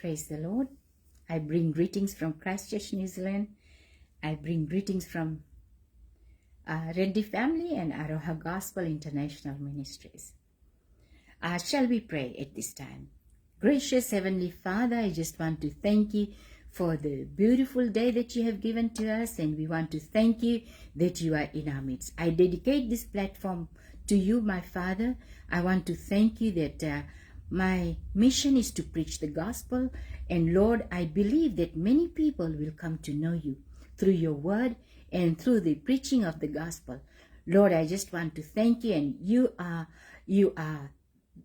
Praise the Lord. I bring greetings from Christchurch, New Zealand. I bring greetings from Reddy family and Aroha Gospel International Ministries. Shall we pray at this time? Gracious Heavenly Father, I just want to thank you for the beautiful day that you have given to us, and we want to thank you that you are in our midst. I dedicate this platform to you, my Father. I want to thank you that my mission is to preach the gospel, and Lord, I believe that many people will come to know you through your word and through the preaching of the gospel. Lord, I just want to thank you, and you are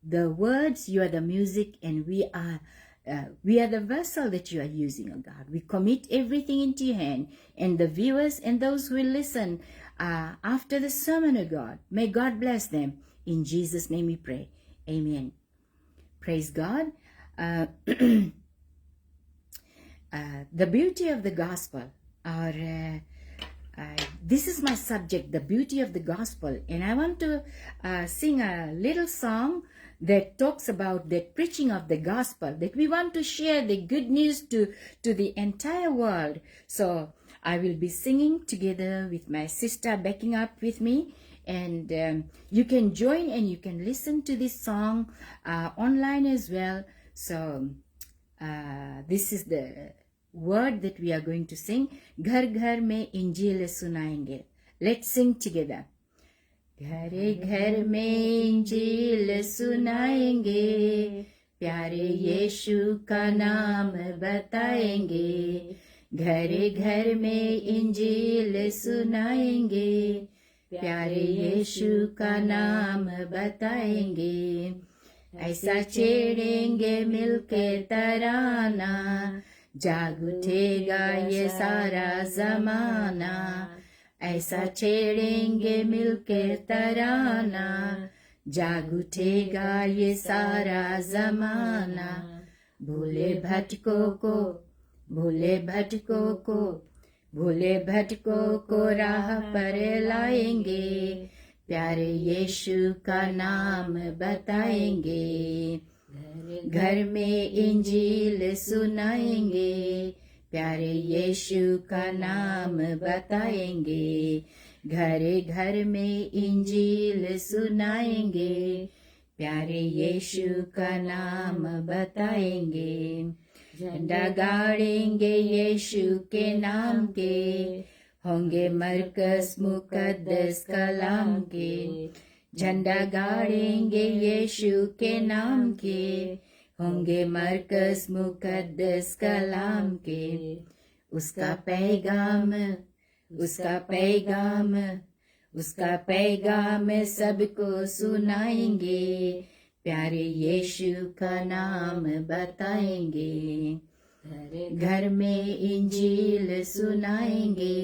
the words, you are the music, and we are the vessel that you are using, oh God. We commit everything into your hand, and the viewers and those who will listen after the sermon, oh God, may God bless them. In Jesus' name we pray. Amen. Praise God. The beauty of the gospel, this is my subject, the beauty of the gospel, and I want to sing a little song that talks about the preaching of the gospel, that we want to share the good news to the entire world. So I will be singing together with my sister backing up with me, and you can join and you can listen to this song online as well. So this is the word that we are going to sing. Ghar ghar mein Injil sunayenge. Let's sing together. घरे घर में इंजील सुनाएंगे, प्यारे यीशु का नाम बताएंगे. घरे घर में इंजील सुनाएंगे, प्यारे यीशु का नाम बताएंगे. ऐसा छेड़ेंगे मिलके तराना, जाग उठेगा ये सारा जमाना. ऐसा छेड़ेंगे मिलके तराना, जाग उठेगा ये सारा जमाना. भूले भटकों को राह पर लाएंगे, प्यारे यीशु का नाम बताएंगे. घर में इंजील सुनाएंगे, प्यारे यीशु का नाम बताएंगे. घरे घर में इंजील सुनाएंगे, प्यारे यीशु का नाम बताएंगे. झंडा गाड़ेंगे यीशु के नाम के, होंगे मरकस मुकद्दस कलाम के. झंडा गाड़ेंगे यीशु के नाम के, होंगे मरकस मुकद्दस कलाम के. उसका पैगाम सबको सुनाएंगे, प्यारे यीशु का नाम बताएंगे. घर में इंजील सुनाएंगे,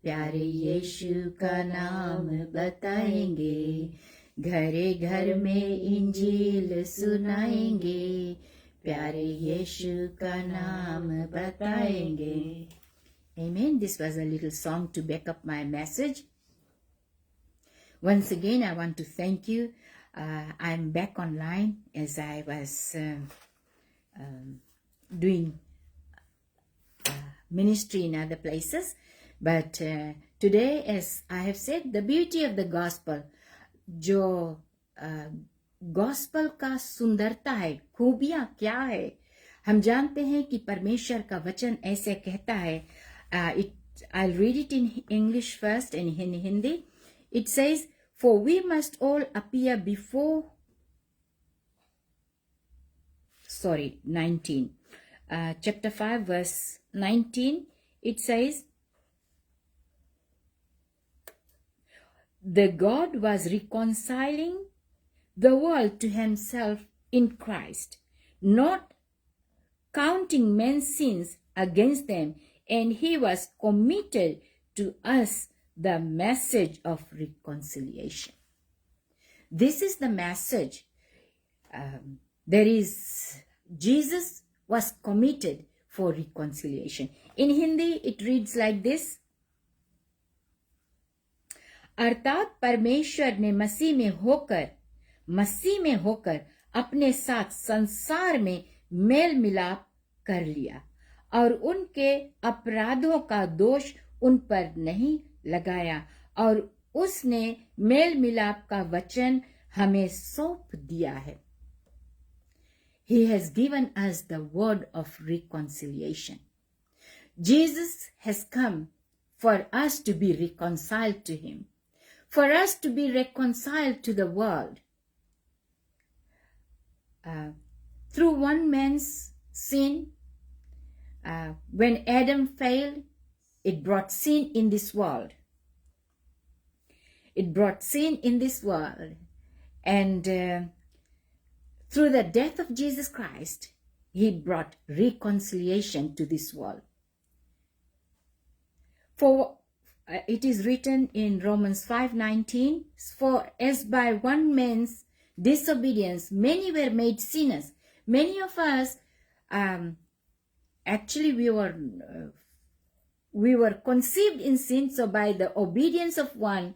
प्यारे यीशु का नाम बताएंगे. घरे घर में इंजील सुनाएंगे, प्यारे यीशु का नाम बताएंगे. Amen. This was a little song to back up my message. Once again, I want to thank you. I'm back online as I was doing ministry in other places. But today, as I have said, the beauty of the gospel, जो gospel का सुंदरता है, खूबियां क्या है. हम जानते हैं कि परमेश्वर का वचन ऐसे कहता है. I'll read it in English first and in Hindi. It says, for we must all appear before 19 chapter 5 verse 19. It says, the God was reconciling the world to himself in Christ, not counting men's sins against them, and he was committed to us the message of reconciliation. This is the message. Jesus was committed for reconciliation. In Hindi, it reads like this. अर्थात परमेश्वर ने मसीह में होकर अपने साथ संसार में mail मिलाप कर लिया और उनके अपराधों का दोष उन पर नहीं लगाया और उसने मेल मिलाप का वचन हमें सौंप दिया है. He has given us the word of reconciliation. Jesus has come for us to be reconciled to him, for us to be reconciled to the world. Through one man's sin, when Adam failed, it brought sin in this world. It brought sin in this world. And through the death of Jesus Christ, he brought reconciliation to this world. For it is written in Romans 5:19, for as by one man's disobedience many were made sinners. Many of us, actually we were conceived in sin, so by the obedience of one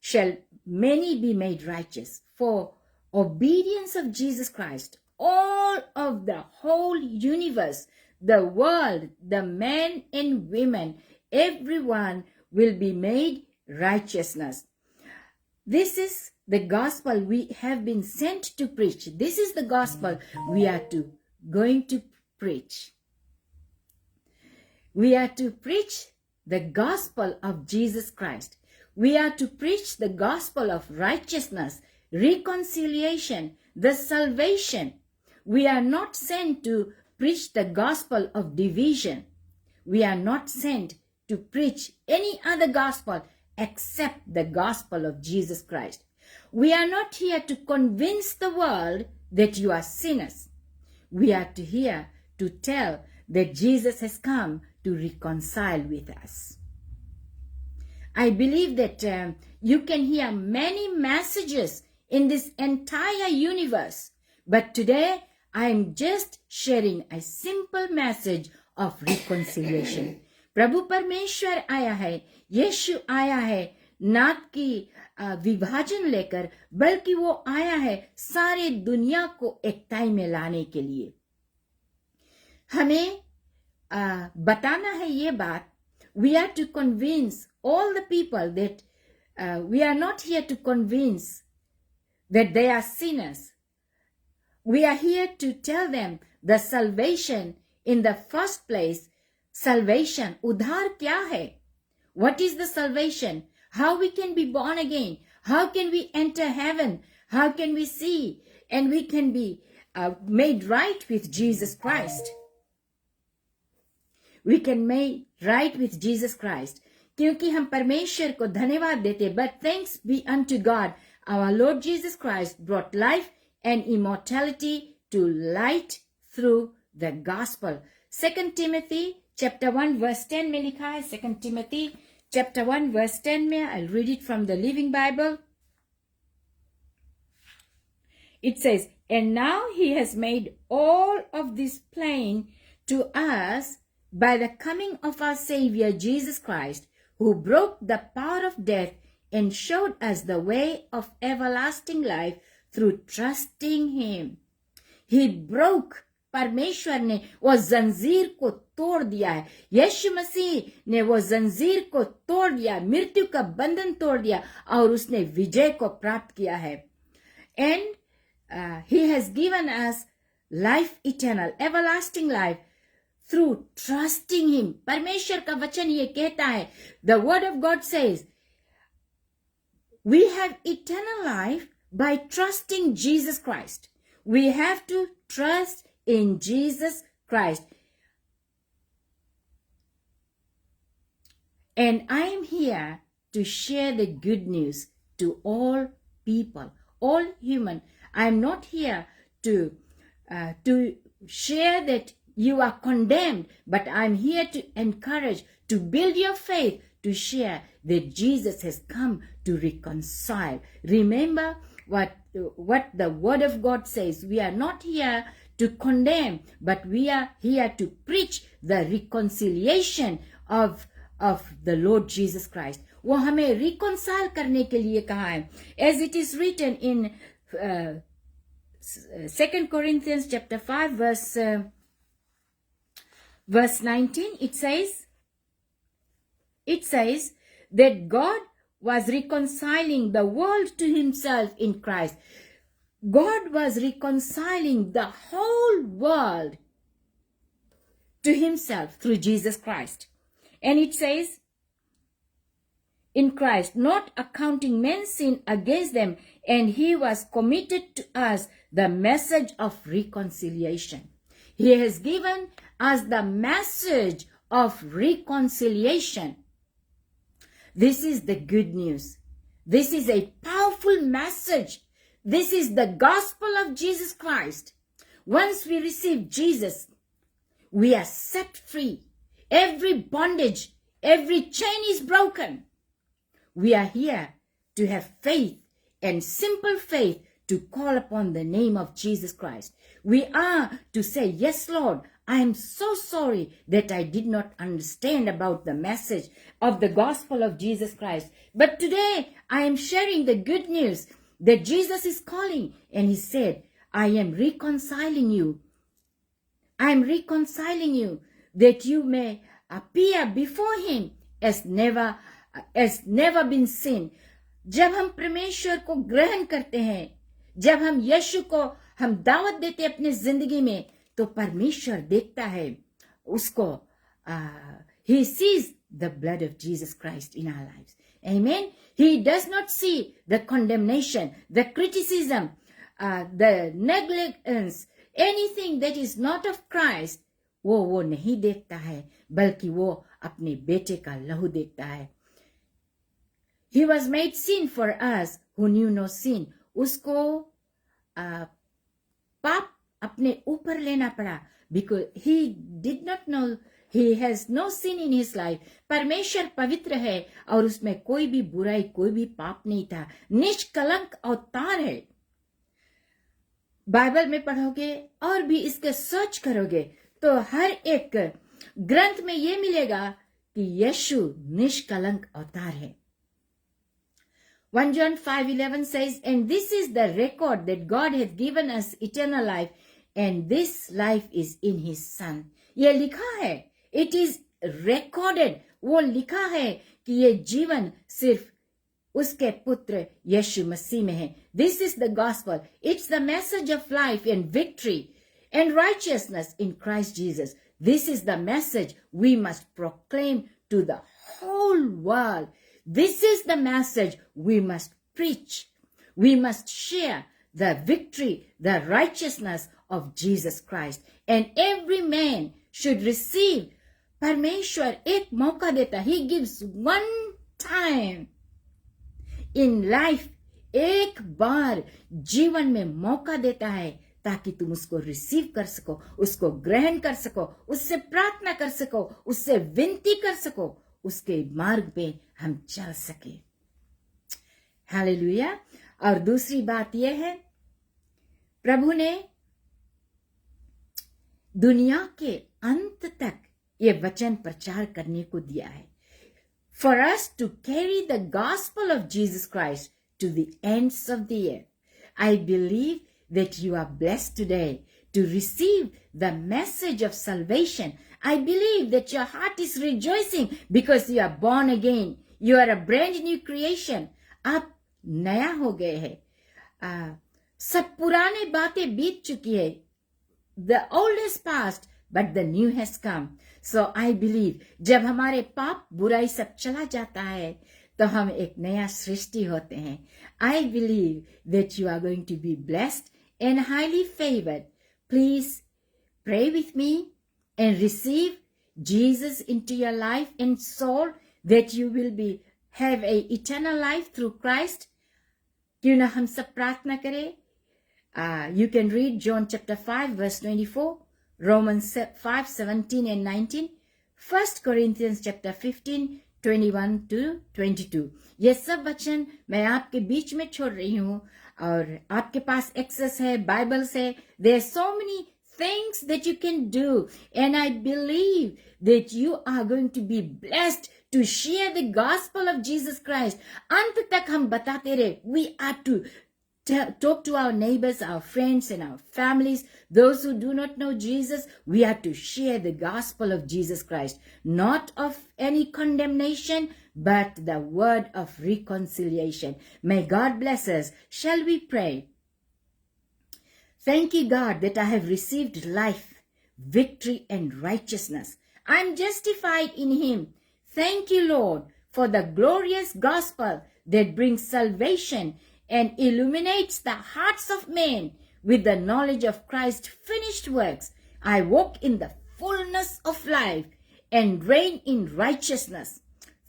shall many be made righteous. For obedience of Jesus Christ, all of the whole universe, the world, the men and women, everyone will be made righteousness. This is the gospel we have been sent to preach. This is the gospel we are going to preach. We are to preach the gospel of Jesus Christ. We are to preach the gospel of righteousness, reconciliation, the salvation. We are not sent to preach the gospel of division. We are not sent to preach any other gospel except the gospel of Jesus Christ. We are not here to convince the world that you are sinners. We are here to tell that Jesus has come to reconcile with us. I believe that you can hear many messages in this entire universe, but today I am just sharing a simple message of reconciliation. प्रभु परमेश्वर आया है, यीशु आया है, ना कि विभाजन लेकर, बल्कि वो आया है सारे दुनिया को एकताई में लाने के लिए. हमें बताना है ये बात. We are to convince all the people that we are not here to convince that they are sinners. We are here to tell them the salvation in the first place. Salvation, udhar kya hai? What is the salvation? How we can be born again? How can we enter heaven? How can we see? And we can be made right with Jesus Christ. We can made right with Jesus Christ. क्योंकि हम परमेश्वर को धन्यवाद देते. But thanks be unto God. Our Lord Jesus Christ brought life and immortality to light through the gospel. 2 Timothy chapter 1 verse 10 में लिखा है. 2 Timothy chapter 1 verse 10 में, I'll read it from the Living Bible. It says, and now he has made all of this plain to us by the coming of our Savior Jesus Christ, who broke the power of death and showed us the way of everlasting life through trusting him. He broke, परमेश्वर ने वो जंजीर को तोड़ दिया है. यीशु मसीह ने वो जंजीर को तोड़ दिया, मृत्यु का बंधन तोड़ दिया और उसने विजय को प्राप्त किया है. And he has given us life eternal, everlasting life through trusting him. परमेश्वर का वचन ये कहता है, the word of God says, we have eternal life by trusting Jesus Christ. We have to trust in Jesus Christ. And I am here to share the good news to all people, all human. I am not here to share that you are condemned, but I am here to encourage, to build your faith, to share that Jesus has come to reconcile. Remember what the word of God says. We are not here to condemn, but we are here to preach the reconciliation of the Lord Jesus Christ. वो हमें reconcile करने के लिए कहा है. As it is written in 2 Corinthians chapter 5 verse 19, it says that God was reconciling the world to himself in Christ. God was reconciling the whole world to himself through Jesus Christ. And it says, in Christ, not accounting men's sin against them, and he was committed to us the message of reconciliation. He has given us the message of reconciliation. This is the good news. This is a powerful message. This is the gospel of Jesus Christ. Once we receive Jesus, we are set free. Every bondage, every chain is broken. We are here to have faith and simple faith to call upon the name of Jesus Christ. We are to say, yes, Lord, I am so sorry that I did not understand about the message of the gospel of Jesus Christ. But today I am sharing the good news that Jesus is calling, and he said, I am reconciling you. I am reconciling you that you may appear before him as never been seen. जब हम परमेश्वर को ग्रहण करते हैं, जब हम यीशु को हम दावत देते हैं अपने जिंदगी में, तो परमेश्वर देखता है उसको. He sees the blood of Jesus Christ in our lives. Amen. He does not see the condemnation, the criticism, the negligence, anything that is not of Christ. वो नहीं देखता है, बल्कि वो अपने बेटे का लहू देखता है. He was made sin for us who knew no sin. उसको पाप अपने ऊपर लेना पड़ा, because he did not know, he has no sin in his life. परमेश्वर पवित्र है और उसमें कोई भी बुराई, कोई भी पाप नहीं था. निष्कलंक अवतार है. बाइबल में पढ़ोगे और भी इसके सर्च करोगे तो हर एक ग्रंथ में ये मिलेगा कि यीशु निष्कलंक अवतार है. 1 John 5:11 says, and this is the record that God has given us eternal life, and this life is in his son. ये लिखा है, it is recorded, वो लिखा है कि ये जीवन सिर्फ उसके पुत्र यीशु मसीह में है. This is the gospel. It's the message of life and victory and righteousness in Christ Jesus. This is the message we must proclaim to the whole world. This is the message we must preach. We must share the victory, the righteousness of Jesus Christ. And every man should receive. परमेश्वर एक मौका देता. He gives one time in life. एक बार जीवन में मौका देता है ताकि तुम उसको रिसीव कर सको, उसको ग्रहण कर सको, उससे प्रार्थना कर सको, उससे विनती कर सको, उसके मार्ग पे हम चल सके. हालेलुया. और दूसरी बात यह है, प्रभु ने दुनिया के अंत तक ये वचन प्रचार करने को दिया है. For us to carry the gospel of Jesus Christ to the ends of the earth. I believe that you are blessed today to receive the message of salvation. I believe that your heart is rejoicing because you are born again. You are a brand new creation. आप नया हो गए हैं. सब पुराने बातें बीत चुकी है. The old is past, but the new has come. So I believe जब हमारे पाप बुराई सब चला जाता है तो हम एक नया सृष्टि होते हैं. I believe that you are going to be blessed and highly favored. Please pray with me and receive Jesus into your life and soul, that you will have a eternal life through Christ. क्यों ना हम सब प्रार्थना करें. You can read John chapter 5 verse 24, Romans 5:17 and 19, 1 Corinthians chapter 15 21 to 22. ये सब वचन मैं आपके बीच में छोड़ रही हूँ और आपके पास एक्सेस है बाइबल से. There are so many things that you can do, and I believe that you are going to be blessed to share the gospel of Jesus Christ. अंत तक हम बताते रहे. We are to talk to our neighbors, our friends, and our families, those who do not know Jesus. We are to share the gospel of Jesus Christ, not of any condemnation, but the word of reconciliation. May God bless us. Shall we pray? Thank you, God, that I have received life, victory, and righteousness. I'm justified in Him. Thank you, Lord, for the glorious gospel that brings salvation and illuminates the hearts of men with the knowledge of Christ's finished works. I walk in the fullness of life and reign in righteousness.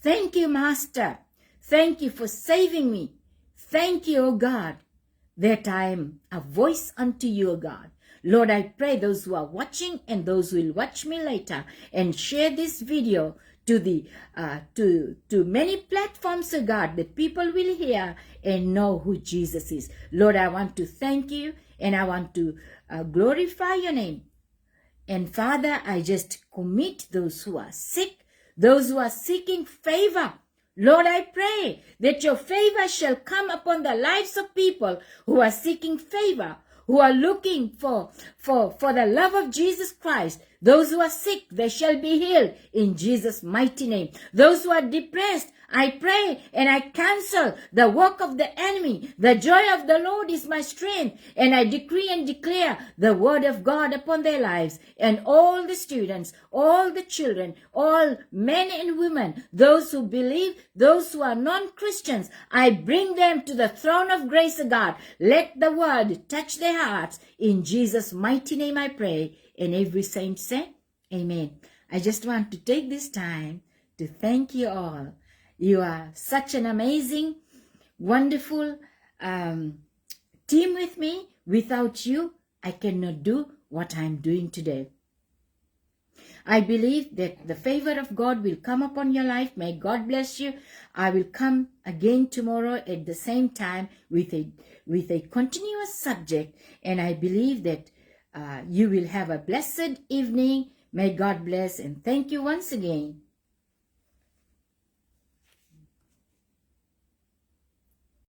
Thank you, Master. Thank you for saving me. Thank you, O God, that I am a voice unto you, O God. Lord, I pray those who are watching and those who will watch me later and share this video to many platforms, O God, that people will hear and know who Jesus is. Lord, I want to thank you and I want to glorify your name. And Father, I just commit those who are sick, those who are seeking favor. Lord, I pray that your favor shall come upon the lives of people who are seeking favor, who are looking for the love of Jesus Christ. Those who are sick, they shall be healed in Jesus' mighty name. Those who are depressed, I pray and I cancel the work of the enemy. The joy of the Lord is my strength, and I decree and declare the word of God upon their lives. And all the students, all the children, all men and women, those who believe, those who are non-Christians, I bring them to the throne of grace of God. Let the word touch their hearts. In Jesus' mighty name I pray. And every saint say, Amen. I just want to take this time to thank you all. You are such an amazing, wonderful team with me. Without you, I cannot do what I'm doing today. I believe that the favor of God will come upon your life. May God bless you. I will come again tomorrow at the same time with a continuous subject, and I believe that you will have a blessed evening. May God bless, and thank you once again.